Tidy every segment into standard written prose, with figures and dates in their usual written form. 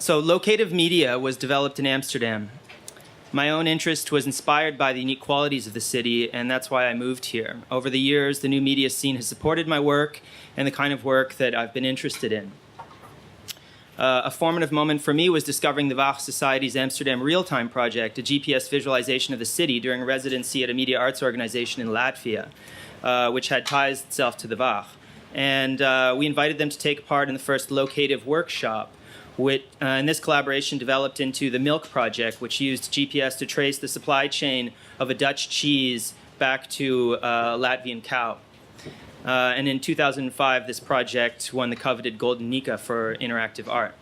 So locative media was developed in Amsterdam. My own interest was inspired by the unique qualities of the city, and that's why I moved here. Over the years, the new media scene has supported my work and the kind of work that I've been interested in. A formative moment for me was discovering the Waag Society's Amsterdam Real-Time Project, a GPS visualization of the city during a residency at a media arts organization in Latvia, which had ties itself to the Waag. And we invited them to take part in the first locative workshop, and this collaboration developed into the Milk Project, which used GPS to trace the supply chain of a Dutch cheese back to a Latvian cow. And in 2005, this project won the coveted Golden Nika for interactive art.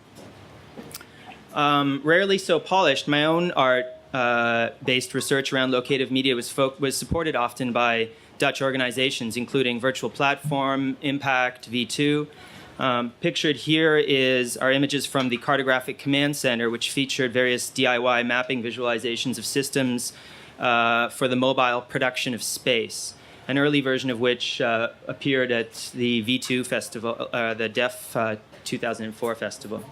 Rarely so polished, my own art-based research around locative media was supported often by Dutch organizations, including Virtual Platform, Impact, V2. Pictured here are images from the Cartographic Command Center, which featured various DIY mapping visualizations of systems for the mobile production of space, an early version of which appeared at the V2 festival, the DEF 2004 festival.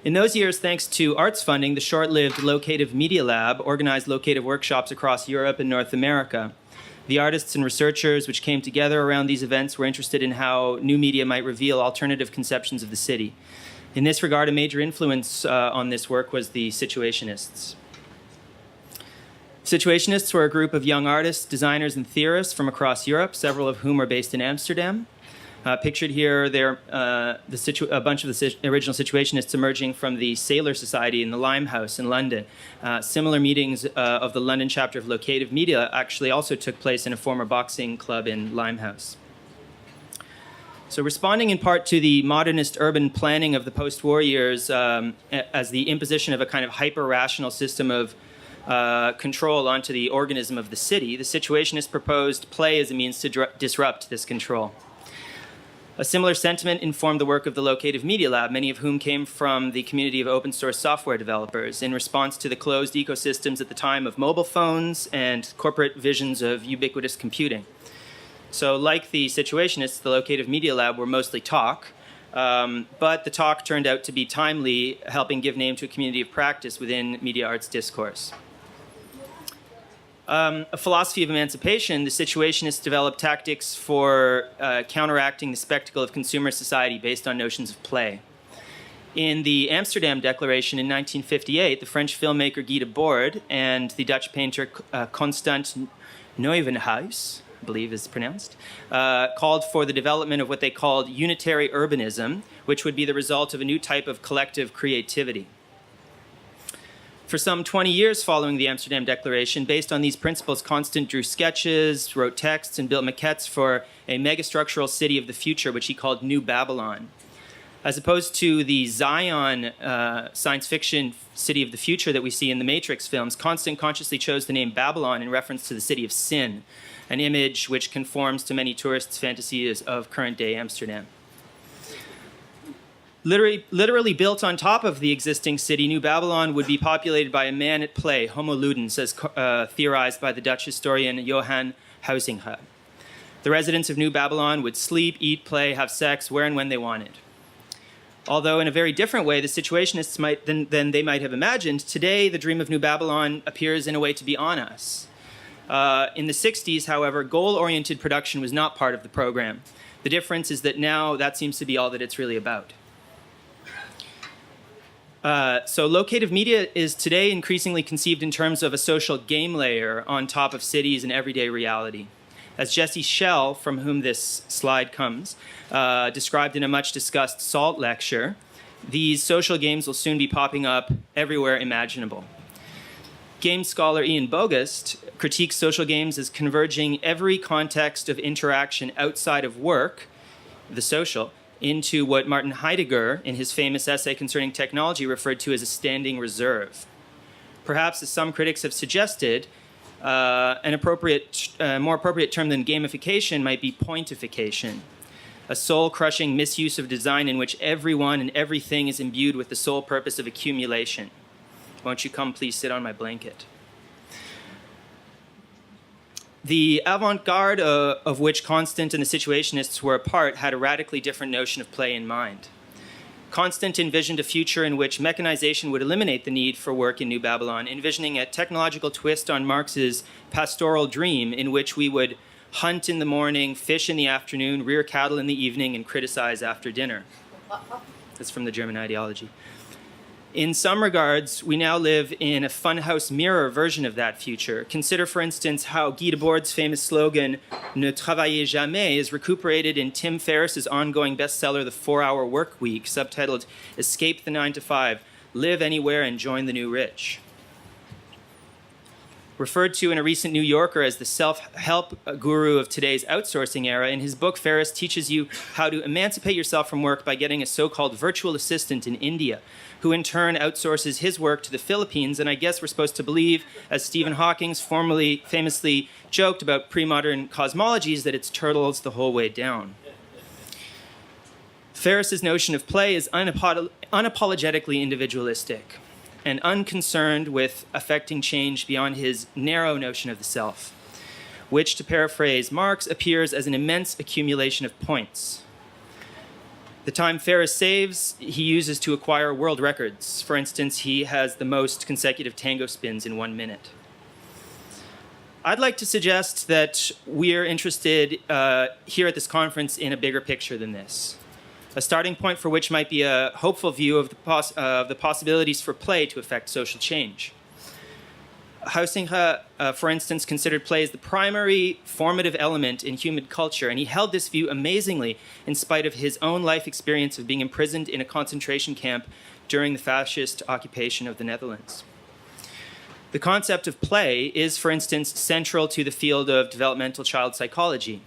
In those years, thanks to arts funding, the short-lived Locative Media Lab organized locative workshops across Europe and North America. The artists and researchers which came together around these events were interested in how new media might reveal alternative conceptions of the city. In this regard, a major influence on this work was the Situationists. Situationists were a group of young artists, designers, and theorists from across Europe, several of whom are based in Amsterdam. Pictured here, they're a bunch of the original Situationists emerging from the Sailor Society in the Limehouse in London. Similar meetings of the London chapter of Locative Media actually also took place in a former boxing club in Limehouse. So responding in part to the modernist urban planning of the post-war years as the imposition of a kind of hyper-rational system of control onto the organism of the city, the Situationists proposed play as a means to disrupt this control. A similar sentiment informed the work of the Locative Media Lab, many of whom came from the community of open source software developers in response to the closed ecosystems at the time of mobile phones and corporate visions of ubiquitous computing. So like the Situationists, the Locative Media Lab were mostly talk, but the talk turned out to be timely, helping give name to a community of practice within media arts discourse. A philosophy of emancipation, the Situationists developed tactics for counteracting the spectacle of consumer society based on notions of play. In the Amsterdam Declaration in 1958, the French filmmaker Guy Debord and the Dutch painter Constant Nieuwenhuis, I believe is pronounced, called for the development of what they called unitary urbanism, which would be the result of a new type of collective creativity. For some 20 years following the Amsterdam Declaration, based on these principles, Constant drew sketches, wrote texts, and built maquettes for a megastructural city of the future, which he called New Babylon. As opposed to the Zion science fiction city of the future that we see in the Matrix films, Constant consciously chose the name Babylon in reference to the city of sin, an image which conforms to many tourists' fantasies of current-day Amsterdam. Literally built on top of the existing city, New Babylon would be populated by a man at play, Homo Ludens, as theorized by the Dutch historian Johan Huizinga. The residents of New Babylon would sleep, eat, play, have sex where and when they wanted. Although in a very different way, the Situationists than they might have imagined, today the dream of New Babylon appears in a way to be on us. In the 60s, however, goal-oriented production was not part of the program. The difference is that now that seems to be all that it's really about. So locative media is today increasingly conceived in terms of a social game layer on top of cities and everyday reality. As Jesse Schell, from whom this slide comes, described in a much discussed SALT lecture, these social games will soon be popping up everywhere imaginable. Game scholar Ian Bogust critiques social games as converging every context of interaction outside of work, the social, into what Martin Heidegger, in his famous essay concerning technology, referred to as a standing reserve. Perhaps, as some critics have suggested, an more appropriate term than gamification might be pointification, a soul-crushing misuse of design in which everyone and everything is imbued with the sole purpose of accumulation. Won't you come please sit on my blanket? The avant-garde of which Constant and the Situationists were a part had a radically different notion of play in mind. Constant envisioned a future in which mechanization would eliminate the need for work in New Babylon, envisioning a technological twist on Marx's pastoral dream in which we would hunt in the morning, fish in the afternoon, rear cattle in the evening, and criticize after dinner. That's from the German ideology. In some regards, we now live in a funhouse mirror version of that future. Consider, for instance, how Guy Debord's famous slogan, "Ne travaillez jamais," is recuperated in Tim Ferriss's ongoing bestseller, The 4-Hour Work Week, subtitled, "Escape the 9 to 5, Live Anywhere and Join the New Rich." Referred to in a recent New Yorker as the self-help guru of today's outsourcing era, in his book, Ferriss teaches you how to emancipate yourself from work by getting a so-called virtual assistant in India, who in turn outsources his work to the Philippines. And I guess we're supposed to believe, as Stephen Hawking famously joked about pre-modern cosmologies, that it's turtles the whole way down. Ferriss's notion of play is unapologetically individualistic and unconcerned with affecting change beyond his narrow notion of the self, which, to paraphrase Marx, appears as an immense accumulation of points. The time Ferriss saves, he uses to acquire world records. For instance, he has the most consecutive tango spins in 1 minute. I'd like to suggest that we're interested here at this conference in a bigger picture than this, a starting point for which might be a hopeful view of the possibilities for play to affect social change. Huizinga, for instance, considered play as the primary formative element in human culture, and he held this view amazingly in spite of his own life experience of being imprisoned in a concentration camp during the fascist occupation of the Netherlands. The concept of play is, for instance, central to the field of developmental child psychology.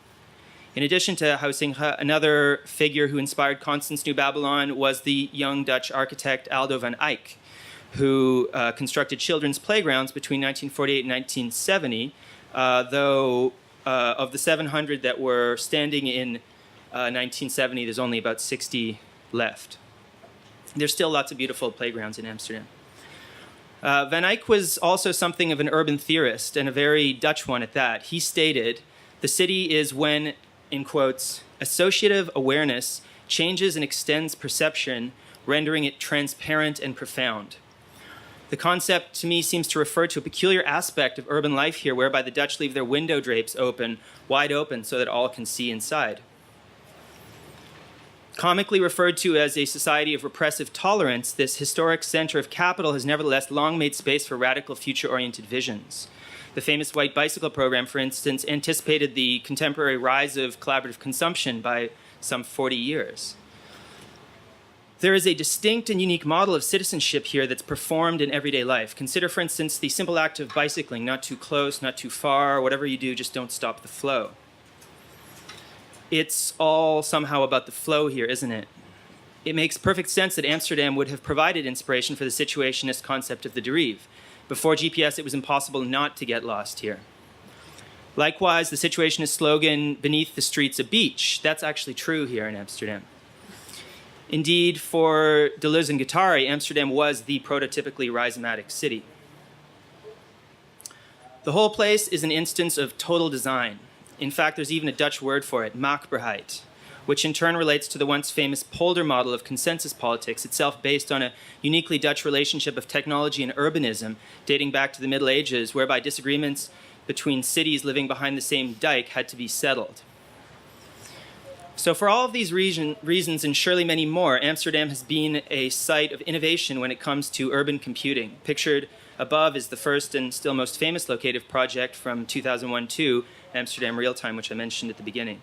In addition to Huizinga, another figure who inspired Constance New Babylon was the young Dutch architect Aldo van Eyck, who constructed children's playgrounds between 1948 and 1970, though of the 700 that were standing in 1970, there's only about 60 left. There's still lots of beautiful playgrounds in Amsterdam. Van Eyck was also something of an urban theorist, and a very Dutch one at that. He stated, "The city is when, in quotes, associative awareness changes and extends perception, rendering it transparent and profound." The concept, to me, seems to refer to a peculiar aspect of urban life here, whereby the Dutch leave their window drapes wide open, so that all can see inside. Comically referred to as a society of repressive tolerance, this historic center of capital has nevertheless long made space for radical future-oriented visions. The famous White Bicycle program, for instance, anticipated the contemporary rise of collaborative consumption by some 40 years. There is a distinct and unique model of citizenship here that's performed in everyday life. Consider, for instance, the simple act of bicycling, not too close, not too far, whatever you do, just don't stop the flow. It's all somehow about the flow here, isn't it? It makes perfect sense that Amsterdam would have provided inspiration for the situationist concept of the derive. Before GPS, it was impossible not to get lost here. Likewise, the situationist slogan, "Beneath the streets a beach," that's actually true here in Amsterdam. Indeed, for Deleuze and Guattari, Amsterdam was the prototypically rhizomatic city. The whole place is an instance of total design. In fact, there's even a Dutch word for it, maakbaarheid, which in turn relates to the once famous polder model of consensus politics, itself based on a uniquely Dutch relationship of technology and urbanism dating back to the Middle Ages, whereby disagreements between cities living behind the same dike had to be settled. So for all of these reasons, and surely many more, Amsterdam has been a site of innovation when it comes to urban computing. Pictured above is the first and still most famous locative project from 2001-2, Amsterdam Realtime, which I mentioned at the beginning.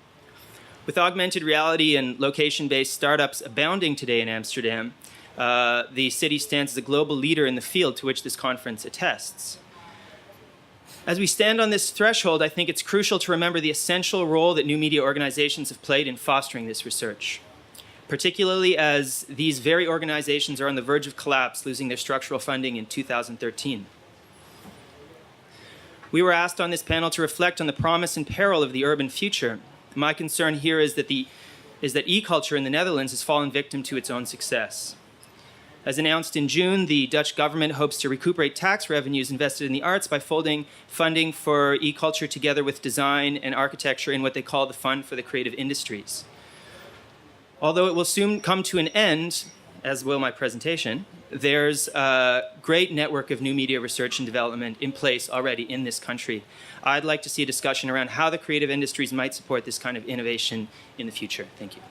With augmented reality and location-based startups abounding today in Amsterdam, the city stands as a global leader in the field to which this conference attests. As we stand on this threshold, I think it's crucial to remember the essential role that new media organizations have played in fostering this research, particularly as these very organizations are on the verge of collapse, losing their structural funding in 2013. We were asked on this panel to reflect on the promise and peril of the urban future. My concern here is that e-culture in the Netherlands has fallen victim to its own success. As announced in June, the Dutch government hopes to recuperate tax revenues invested in the arts by folding funding for e-culture together with design and architecture in what they call the Fund for the Creative Industries. Although it will soon come to an end, as will my presentation, there's a great network of new media research and development in place already in this country. I'd like to see a discussion around how the creative industries might support this kind of innovation in the future. Thank you.